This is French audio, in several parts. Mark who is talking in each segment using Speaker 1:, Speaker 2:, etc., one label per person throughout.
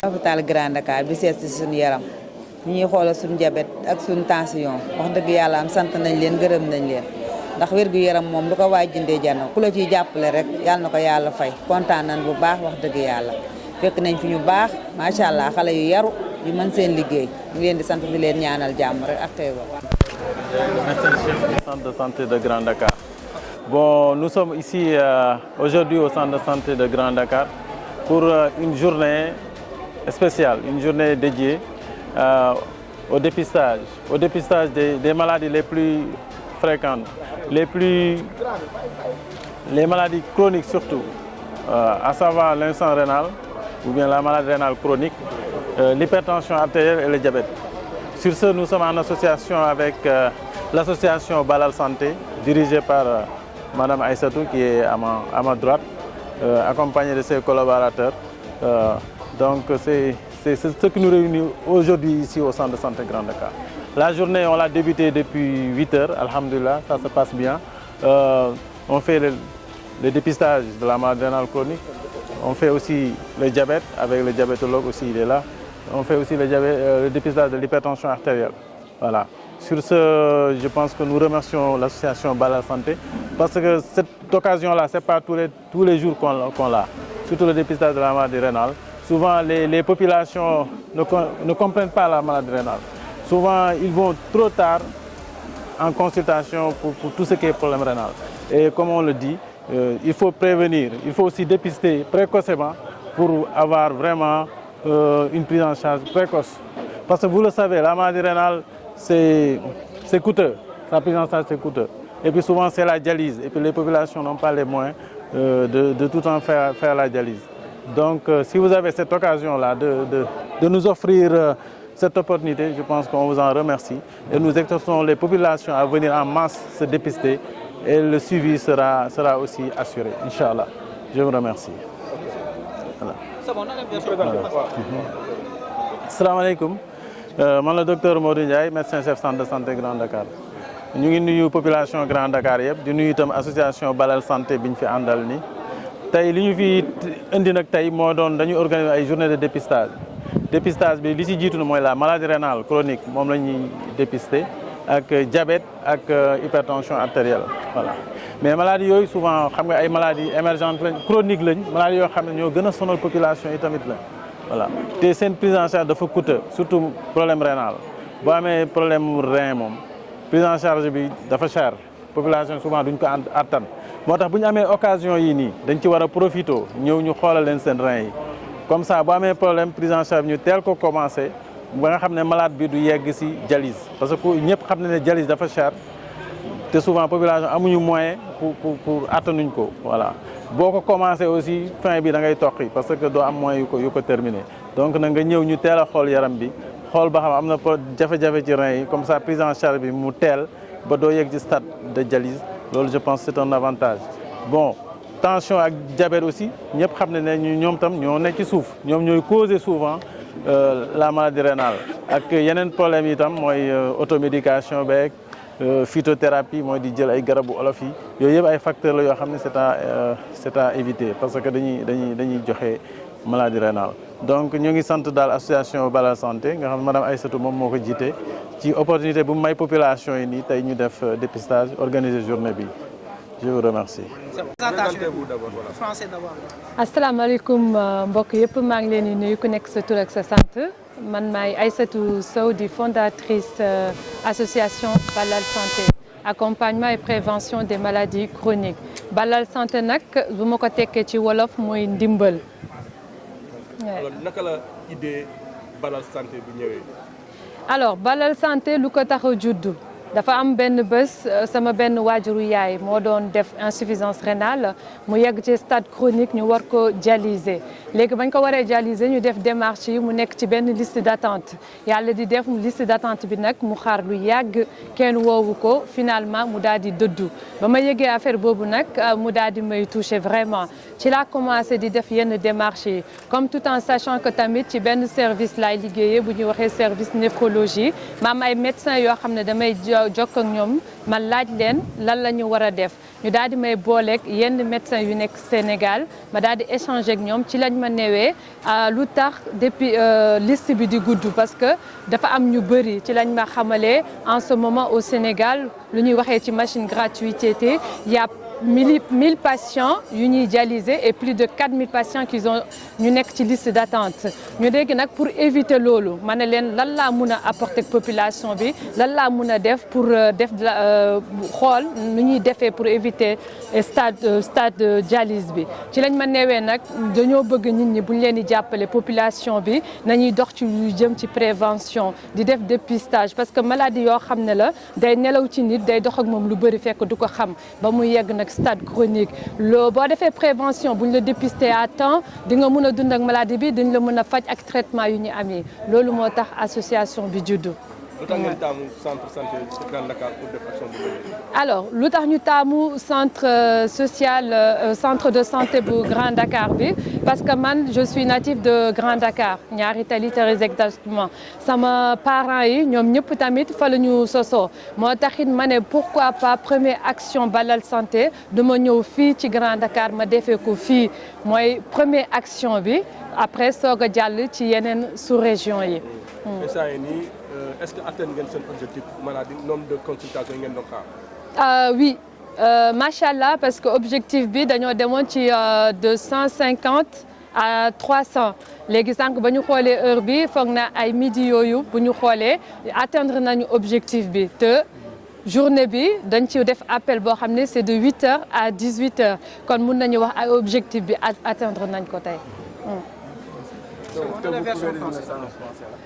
Speaker 1: hôpital Grand Dakar bi seet si suñu yaram ñi ñuy xoolal suñu diabète ak suñu tension wax dëgg yàlla am sant nañ leen gërëm nañ leen ndax wérgu yaram moom lu ko waay jëndee jar na ku la ciy jàppale rek yàlla na ko yàlla fay kontaan nañ bu baax wax dëgg yàlla fekk nañ fi ñu baax macha allah xale yu yaru yu mën seen liggéey ñu leen di sant di leen ñaanal jàmm rek ak xéewal.
Speaker 2: Merci, chef du centre de santé de Grand Dakar. Bon, nous sommes ici aujourd'hui au centre de santé de Grand Dakar pour une journée spéciale, une journée dédiée au dépistage des maladies les plus fréquentes, les maladies chroniques surtout, à savoir l'insuffisance rénale ou bien la maladie rénale chronique, l'hypertension artérielle et le diabète. Sur ce, nous sommes en association avec l'association Balal Santé, dirigée par Madame Aïssatou, qui est à ma droite, accompagnée de ses collaborateurs. Donc c'est ce qui nous réunit aujourd'hui ici au centre de santé Grand Dakar. La journée, on l'a débutée depuis 8 heures, alhamdulillah, ça se passe bien. On fait le dépistage de la maladie rénale chronique. On fait aussi le diabète, avec le diabétologue aussi, il est là. On fait aussi le dépistage de l'hypertension artérielle. Voilà. Sur ce, je pense que nous remercions l'association Balal Santé parce que cette occasion-là, ce n'est pas tous les jours qu'on l'a. Surtout le dépistage de la maladie rénale. Souvent, les populations ne comprennent pas la maladie rénale. Souvent, ils vont trop tard en consultation pour tout ce qui est problème rénal. Et comme on le dit, il faut prévenir, il faut aussi dépister précocement pour avoir vraiment une prise en charge précoce. Parce que vous le savez, la maladie rénale, c'est coûteux. La prise en charge, c'est coûteux. Et puis souvent, c'est la dialyse. Et puis les populations n'ont pas les moyens de tout le temps faire la dialyse. Donc, si vous avez cette occasion-là de nous offrir cette opportunité, je pense qu'on vous en remercie. Et nous exhortons les populations à venir en masse se dépister. Et le suivi sera aussi assuré, Inch'Allah. Je vous remercie. Voilà. Assalamu alaikum. Je suis le docteur Modou Ndiaye, médecin-chef centre de santé Grand Dakar. Nous sommes la population Grand Dakar, nous sommes l'association Balal Santé bi ñu fi àndal ni. Tey li ñu fi indi nag tey moo doon dañu organiser ay journée de dépistage. Dépistage bi li ci jiitu mooy la maladie rénale chronique moom la ñuy dépister ak diabète ak hypertension artérielle. Voilà. Mais maladies yooyu souvent xam nga ay maladies émergentes lañ chroniques lañ maladies yoo xam ne ñoo gën a sonal population yi tamit la. Voilà. Te seen prise en charge dafa coûteux surtout problème rénal. Boo amee problème rein moom prise en charge bi dafa cher population souvent duñ ko attan moo tax bu ñu amee occasion yii nii dañ ci war a profité ñëw ñu xoolal leen seen rein yi comme ça boo amee problème prise en charge ñu teel ko commencé ba nga xam ne malade bi du yegg ci dialyse parce que ñëpp xam ne dialyse dafa cher te souvent population amuñu moyen pour attanuñ ko voilà boo ko commencé aussi fin bi da ngay toqi parce que doo am moyen yu ko terminer donc na nga ñëw ñu teel a xool yaram bi xool ba xam am na jafe-jafe ci rein yi comme ça prise en charge bi mu teel ba doo yegg ci stade de dialyse loolu je pense c'est un avantage. Bon tension ak diabète aussi ñëpp xam ne ñoom tam ñoo nekk ci suuf ñoom ñooy causer souvent la maladie rénale ak yeneen problème yi tam mooy automédication beeg phytothérapie mooy di jël ay garabu olof yi yooyu yëpp ay facteurs la yoo xam ne c'est à éviter parce que dañuy joxe maladie rénale. Donc ñu ngi sant daal association Balal Santé nga xam ne madame Aïssatou moom moo ko jiite ci opportunité bu may population yi nii tey ñu def dépistage organiser journée bi je vous remercie.
Speaker 3: asalaamaaleykum mbokk yëpp maa ngi leen di nuyu ku nekk sa tur ak sa sant man maay Aïssatou Sow di fondatrice association Balal Santé accompagnement et prévention des maladies chroniques Balal Santé nag bu ma ko tekkee ci wolof mooy ndimbal.
Speaker 4: alors naka la idée Balal Santé bi ñëwee.
Speaker 3: alors Balal Santé lu ko tax a juddu dafa am benn bés sama benn waajuru yaay moo doon def insuffisance rénale mu yegg ci stade chronique ñu war ko dialyser léegi bañ ko waree dialyser ñu def démarche yi mu nekk ci benn liste d'attente yàlla di def liste d'attente bi nag mu xaar lu yàgg kenn woowu ko finalement mu daal di dëddu ba ma yëgee affaire boobu nag mu daal di may toucher vraiment ci laa commencé di def yenn démarches yi comme tout en sachant que tamit ci benn service laay liggéeyee bu ñuy waxee service néphrologie maam ay médecins yoo xam ne damay jokk ak ñoom ma laaj leen lan la ñu war a def ñu daal di may booleeg yenn médecins yu nekk Sénégal ma daal di échanger ak ñoom ci lañ ma newee lu tax depuis liste bi di gudd parce que dafa am ñu bëri ci lañ ma xamalee en ce moment au Sénégal lu ñuy waxee ci machine gratuité il y a 1000 patients yu ñuy dialysé et plus de 4000 patients qui ont ñu nekk ci liste d'attente ñu dégg nag pour éviter loolu ma ne leen lan laa mun a apporter population bi lan laa mun a def pour def xool nu ñuy defee pour éviter stade dialyse bi ci lañ ma neewee nag dañoo bëgg nit ñi bu ñu leen di jàppale population bi nañuy dox ci lu jëm ci prévention di def dépistage parce que maladie yoo xam ne la day nelaw ci nit day dox ak moom lu bëri fekk du ko xam ba muy yegg nag stade chronique loo boo defee prévention bu ñu la dépister à temps di nga mën a dund ak maladie bi dañ la mën a faj ak traitement yu ñu amee loolu moo tax association bi juddu.
Speaker 4: lu tax ngeen taamu centre santé de Grand Dakar pour def action bu
Speaker 3: alors lu tax ñu taamu centre de santé bu Grand Dakar bi parce que man je suis native de Grand Dakar Ñaari Tali très exactement sama parents yi ñoom ñëpp tamit fa la ñu sosoo moo taxit ma ne pourquoi pas première action Balal Santé dama ñëw fii ci Grand Dakar ma defee ko fii mooy première action bi après soog a jàll ci yeneen sous-région yi.
Speaker 4: Est-ce que atteindre ngeen seen objectif maladie nombre de consultations yi ngeen doon xaar.
Speaker 3: Oui macha allah parce que objectif bi dañoo demoon ci de 150 à 300 léegi sànq ba ñu xoolee heure bi foog na ay midi yooyu bu ñu xoolee atteindre nañu objectif bi te journée bi dañ ci def appel boo xam ne c'est de 8h à 18h kon mun nañu wax ay objectif bi atteindre nañ ko tey.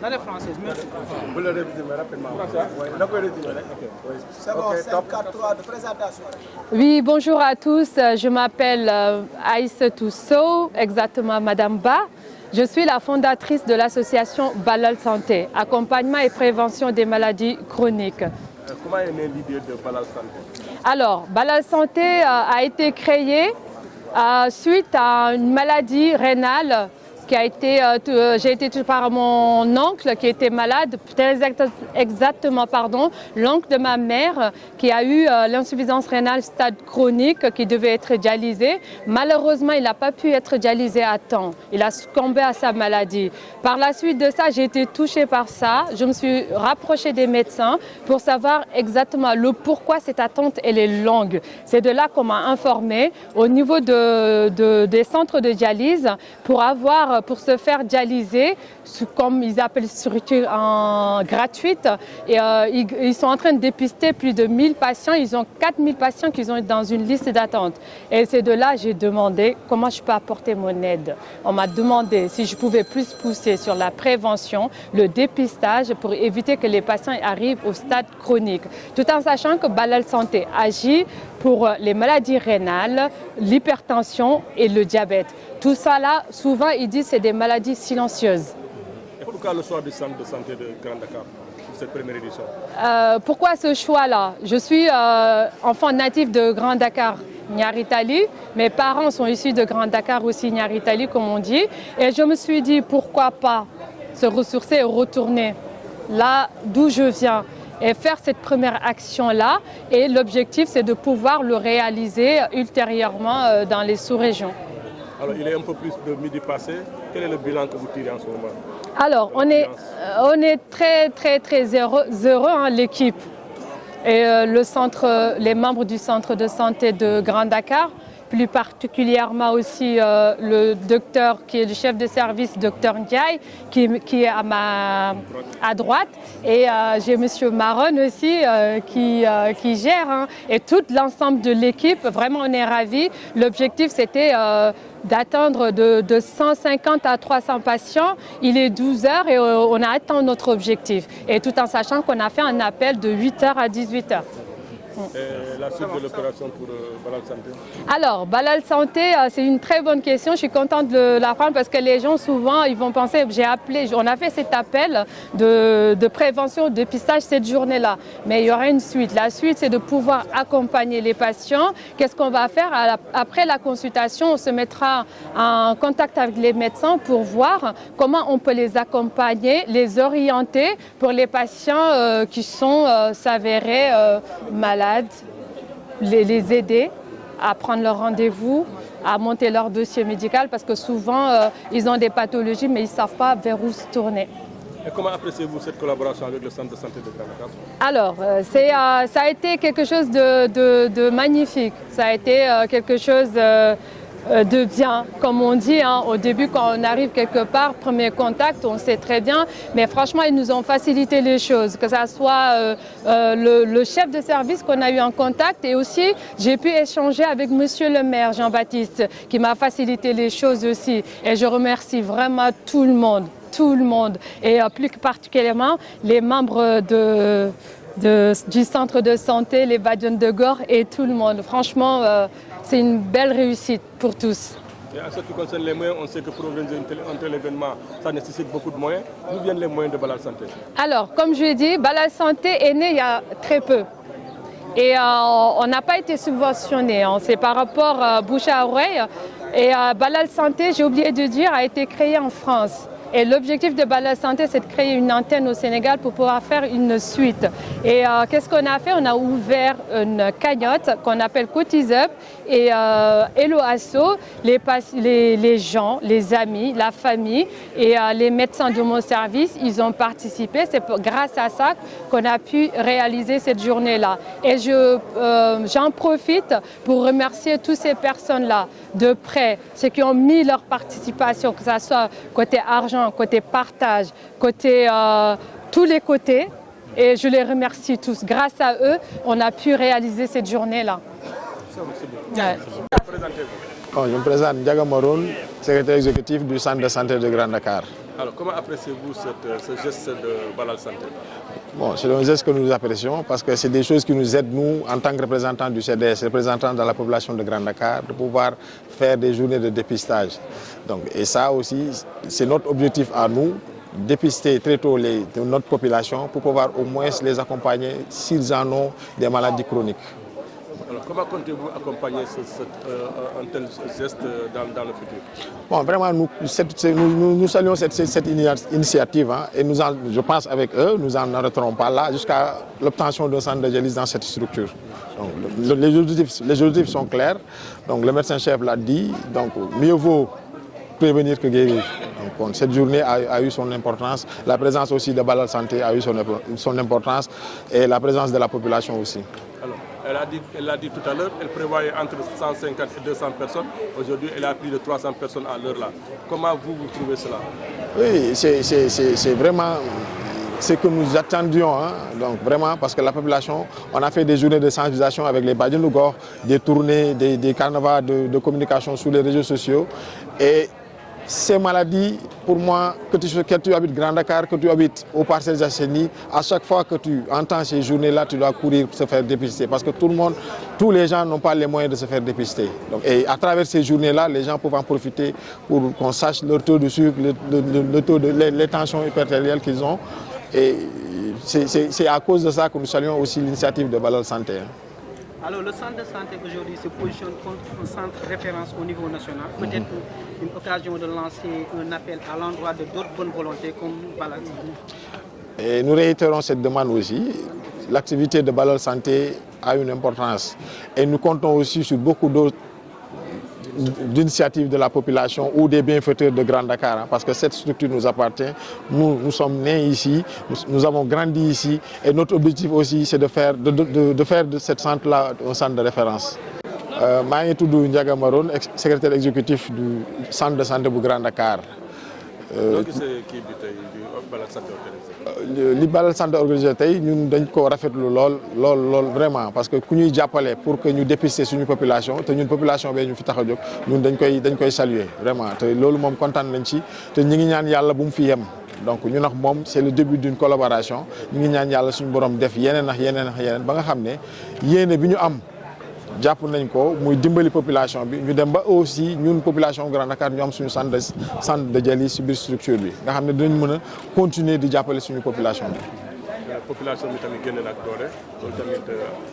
Speaker 4: La française, merci. Vous le résumez rapidement.
Speaker 5: C'est bon, 5-4-3 de présentation.
Speaker 3: Oui, bonjour à tous. Je m'appelle Aïssatou Sow, exactement Madame Ba. Je suis la fondatrice de l'association Balal Santé, accompagnement et prévention des maladies chroniques.
Speaker 4: Comment est née l'idée de Balal Santé?
Speaker 3: Alors, Balal Santé a été créée suite à une maladie rénale qui a été, j'ai été touchée par mon oncle qui était malade, exactement, l'oncle de ma mère qui a eu l'insuffisance rénale stade chronique qui devait être dialysé. Malheureusement, il n'a pas pu être dialysé à temps. Il a succombé à sa maladie. Par la suite de ça, j'ai été touchée par ça. Je me suis rapprochée des médecins pour savoir exactement le pourquoi cette attente elle est longue. C'est de là qu'on m'a informé au niveau des centres de dialyse pour se faire dialyser, comme ils appellent structure gratuite. Et ils sont en train de dépister plus de 1000 patients. Ils ont 4000 patients qui sont dans une liste d'attente. Et c'est de là que j'ai demandé comment je peux apporter mon aide. On m'a demandé si je pouvais plus pousser sur la prévention, le dépistage pour éviter que les patients arrivent au stade chronique. Tout en sachant que Balal Santé agit pour les maladies rénales, l'hypertension et le diabète. Tout ça là, souvent ils disent c'est des maladies silencieuses.
Speaker 4: Et pourquoi le choix du centre de santé de Grand Dakar pour cette première édition?
Speaker 3: Pourquoi ce choix-là? Je suis enfant natif de Grand Dakar, Ñaari Tali. Mes parents sont issus de Grand Dakar aussi, Ñaari Tali comme on dit. Et je me suis dit pourquoi pas se ressourcer et retourner là d'où je viens. Et faire cette première action-là. Et l'objectif, c'est de pouvoir le réaliser ultérieurement dans les sous-régions.
Speaker 4: Alors, il est un peu plus de midi passé. Quel est le bilan que vous tirez en ce moment?
Speaker 3: Alors, on est très heureux, l'équipe. Et les membres du centre de santé de Grand Dakar, plus particulièrement aussi le docteur qui est le chef de service, docteur Ndiaye, qui est à droite. Et j'ai monsieur Maron aussi qui gère. Et tout l'ensemble de l'équipe, vraiment on est ravis. L'objectif c'était d'atteindre de 150 à 300 patients. Il est 12 heures et on a atteint notre objectif. Et tout en sachant qu'on a fait un appel de 8h à 18h.
Speaker 4: Et la suite de l'opération pour Balal Santé? Alors,
Speaker 3: Balal Santé, c'est une très bonne question. Je suis contente de la prendre parce que les gens, souvent, ils vont penser, on a fait cet appel de prévention, de dépistage cette journée-là. Mais il y aura une suite. La suite, c'est de pouvoir accompagner les patients. Qu'est-ce qu'on va faire? Après la consultation, on se mettra en contact avec les médecins pour voir comment on peut les accompagner, les orienter pour les patients qui sont s'avérés malades malades, les aider à prendre leur rendez-vous, à monter leur dossier médical parce que souvent ils ont des pathologies mais ils ne savent pas vers où se tourner.
Speaker 4: Et comment appréciez-vous cette collaboration avec le centre de santé de Grand Dakar?
Speaker 3: Alors, ça a été quelque chose de magnifique, ça a été quelque chose de bien, comme on dit, hein. Au début quand on arrive quelque part, premier contact, on sait très bien, mais franchement ils nous ont facilité les choses, que ça soit le chef de service qu'on a eu en contact et aussi j'ai pu échanger avec monsieur le maire Jean-Baptiste qui m'a facilité les choses aussi et je remercie vraiment tout le monde et plus particulièrement les membres du centre de santé, les Badiane de Gore et tout le monde. Franchement, c'est une belle réussite pour tous.
Speaker 4: Et en ce qui concerne les moyens, on sait que pour organiser un tel événement, ça nécessite beaucoup de moyens. D'où viennent les moyens de Balal Santé? Alors,
Speaker 3: comme je l'ai dit, Balal Santé est né il y a très peu. Et on n'a pas été subventionné, hein. C'est par rapport bouche à oreille. Et Balal Santé, j'ai oublié de dire, a été créé en France. Et l'objectif de Balal Santé, c'est de créer une antenne au Sénégal pour pouvoir faire une suite. Et qu'est-ce qu'on a fait? On a ouvert une cagnotte qu'on appelle Cotize Up et Hello Asso, les gens, les amis, la famille et les médecins de mon service, ils ont participé. C'est grâce à ça qu'on a pu réaliser cette journée-là. Et j'en profite pour remercier toutes ces personnes-là de près, ceux qui ont mis leur participation, que ce soit côté argent, côté partage, côté tous les côtés. Et je les remercie tous. Grâce à eux, on a pu réaliser cette journée-là.
Speaker 4: Ouais.
Speaker 6: Bon, je me présente Ndiaga Maroun, secrétaire exécutif du centre de santé de Grand Dakar.
Speaker 4: Alors, comment appréciez-vous ce geste de Balal Santé?
Speaker 6: Bon, c'est un geste que nous apprécions parce que c'est des choses qui nous aident, nous, en tant que représentants du CDS, représentants de la population de Grand Dakar, de pouvoir faire des journées de dépistage. Donc, et ça aussi, c'est notre objectif à nous, dépister très tôt notre population pour pouvoir au moins les accompagner s'ils en ont des maladies chroniques.
Speaker 4: Alors, comment comptez-vous accompagner un tel geste dans le futur?
Speaker 6: Bon, vraiment, nous saluons cette initiative hein, et je pense avec eux, nous n'en arrêterons pas là jusqu'à l'obtention d'un centre de dialyse dans cette structure. Donc, les objectifs sont clairs, donc le médecin-chef l'a dit, donc mieux vaut prévenir que guérir. Donc, cette journée a eu son importance, la présence aussi de Balal Santé a eu son importance et la présence de la population aussi.
Speaker 4: Alors, elle a dit tout à l'heure, elle prévoyait entre 150 et 200 personnes. Aujourd'hui, elle a plus de 300 personnes à l'heure là. Comment vous trouvez cela? Oui,
Speaker 6: c'est vraiment ce que nous attendions. Hein. Donc vraiment, parce que la population, on a fait des journées de sensibilisation avec les Badiane de Gore, des tournées, des carnavals de communication sur les réseaux sociaux. Et ces maladies, pour moi, que tu habites Grand Dakar, que tu habites au Parcelles Assainies, à chaque fois que tu entends ces journées-là, tu dois courir pour se faire dépister. Parce que tous les gens n'ont pas les moyens de se faire dépister. Donc, et à travers ces journées-là, les gens peuvent en profiter pour qu'on sache leur taux de sucre, le taux les tensions hypertérielles qu'ils ont. Et c'est à cause de ça que nous saluons aussi l'initiative de Balal Santé.
Speaker 7: Alors, le centre de santé aujourd'hui se positionne comme un centre de référence au niveau national. Peut-être une occasion de lancer un appel à l'endroit de d'autres bonnes volontés comme Balal Santé.
Speaker 6: Et nous réitérons cette demande aussi. L'activité de Balal Santé a une importance. Et nous comptons aussi sur beaucoup d'autres d'initiatives de la population ou des bienfaiteurs de Grand Dakar, hein, parce que cette structure nous appartient. Nous sommes nés ici, nous avons grandi ici et notre objectif aussi c'est de faire de cette centre-là un centre de référence. Je suis Ndiaga Maroun, secrétaire exécutif du centre de santé du Grand Dakar. li Balal Santé organisé tey ñun dañ ko rafetlu lool vraiment parce que ku ñuy jàppale pour que ñu dépister suñu population te ñun population bee ñu fi tax a jóg ñun dañ koy saluer vraiment te loolu moom kontaan nañ ci te ñi ngi ñaan yàlla bu mu fi yem donc ñun ak moom c'est le début d'une collaboration ñi ngi ñaan yàlla suñu borom def yeneen ba nga xam ne yéene bi ñu am jàpp nañ ko muy dimbali population bi ñu dem ba aussi ñun population Grand Dakar ñu am suñu centre de dialyse ci biir structure bi nga xam ne dinañ mën a continuer di jàppale suñu population bi.
Speaker 4: population bi tamit génne nag doole loolu tamit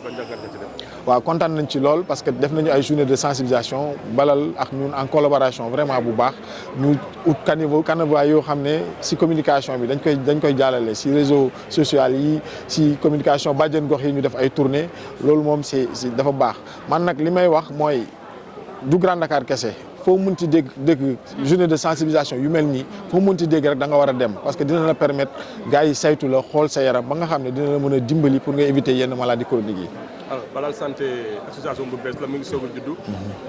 Speaker 4: ban jàngat nga ci def.
Speaker 6: waaw kontaan nañ ci lool parce que def nañu ay journée de sensibilisation balal ak ñun en collaboration vraiment bu baax ñu ut canevas yoo xam ne si communication bi dañ koy jàllale si réseaux sociaux yi si communication bàjjen gox yi ñu def ay tournée loolu moom c'est dafa baax man nag li may wax mooy du Grand Dakar kese foo munti dégg journée de sensibilisation yu mel nii foo munti dégg rek da nga war a dem parce que dina la permettre gars yi saytu la xool sa yaram ba nga xam ne dina la mën a dimbali pour nga éviter yenn maladies chroniques yi.
Speaker 4: alors Balal Santé association bu bees la mu ngi soog a juddu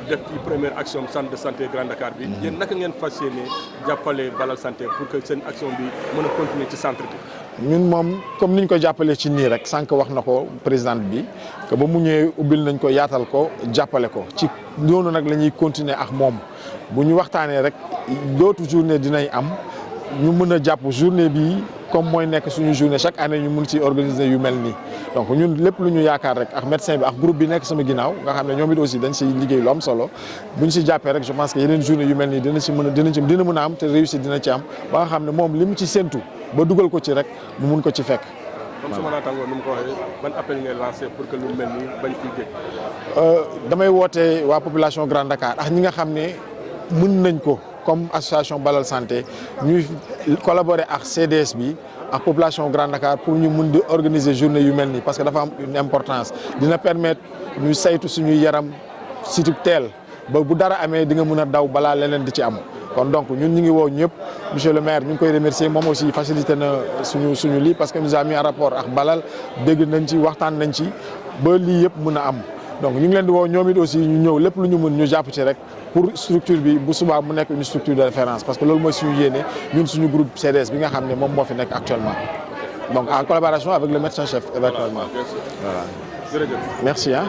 Speaker 4: def ci première action centre de santé Grand Dakar bi yéen naka ngeen fas yéene jàppale Balal Santé pour que seen action bi mën a continuer ci centre bi.
Speaker 6: ñun moom comme niñ ko jàppalee ci nii rek sànq wax na ko présidente bi que ba mu ñëwee ubbil nañ ko yaatal ko jàppale ko ci noonu nag la ñuy continuer ak moom bu ñu waxtaanee rek dootu journée dinañ am ñu mën a jàpp journée bi comme mooy nekk suñu journée chaque année ñu mun ci organiser yu mel nii donc ñun lépp lu ñu yaakaar rek ak médecin bi ak groupe bi nekk sama ginnaaw nga xam ne ñoom it aussi dañ si liggéey lu am solo bu ñu si jàppee rek je pense que yeneen journée yu mel nii dina mën a am te réussite dina ci am ba nga xam ne moom li mu ci séntu ba dugal ko ci rek mu mun ko ci fekk.
Speaker 4: comme sama naataangoo nu mu ko waxee ban appel ngay lancé pour que lu mel nii bañ fi géej.
Speaker 6: damay woote waa population Grand Dakar ak ñi nga xam ne mën nañ ko comme association Balal Santé ñuy collaborer ak CDS bi ak population Grand Dakar pour ñu mun di organiser journée yu mel nii parce que dafa am une importance dina permettre ñu saytu suñuy yaram surtout teel ba bu dara amee di nga mën a daw balaa leneen di ci am. kon donc ñun ñu ngi woo ñëpp monsieur le maire ñu ngi koy remercier moom aussi facilité na suñu lii parce que nous a mis en rapport ak Balal dégg nañ ci waxtaan nañ ci ba lii yëpp mën a am donc ñu ngi leen di woo ñoom it aussi ñu ñëw lépp lu ñu mën ñu jàpp ci rek pour structure bi bu subaa mu nekk une structure de référence parce que loolu mooy suñu yéene ñun suñu groupe CDS bi nga xam ne moom moo fi nekk actuellement donc en collaboration avec le médecin chef éventuellement voilà.
Speaker 4: Jërëjëf.
Speaker 6: Merci hein.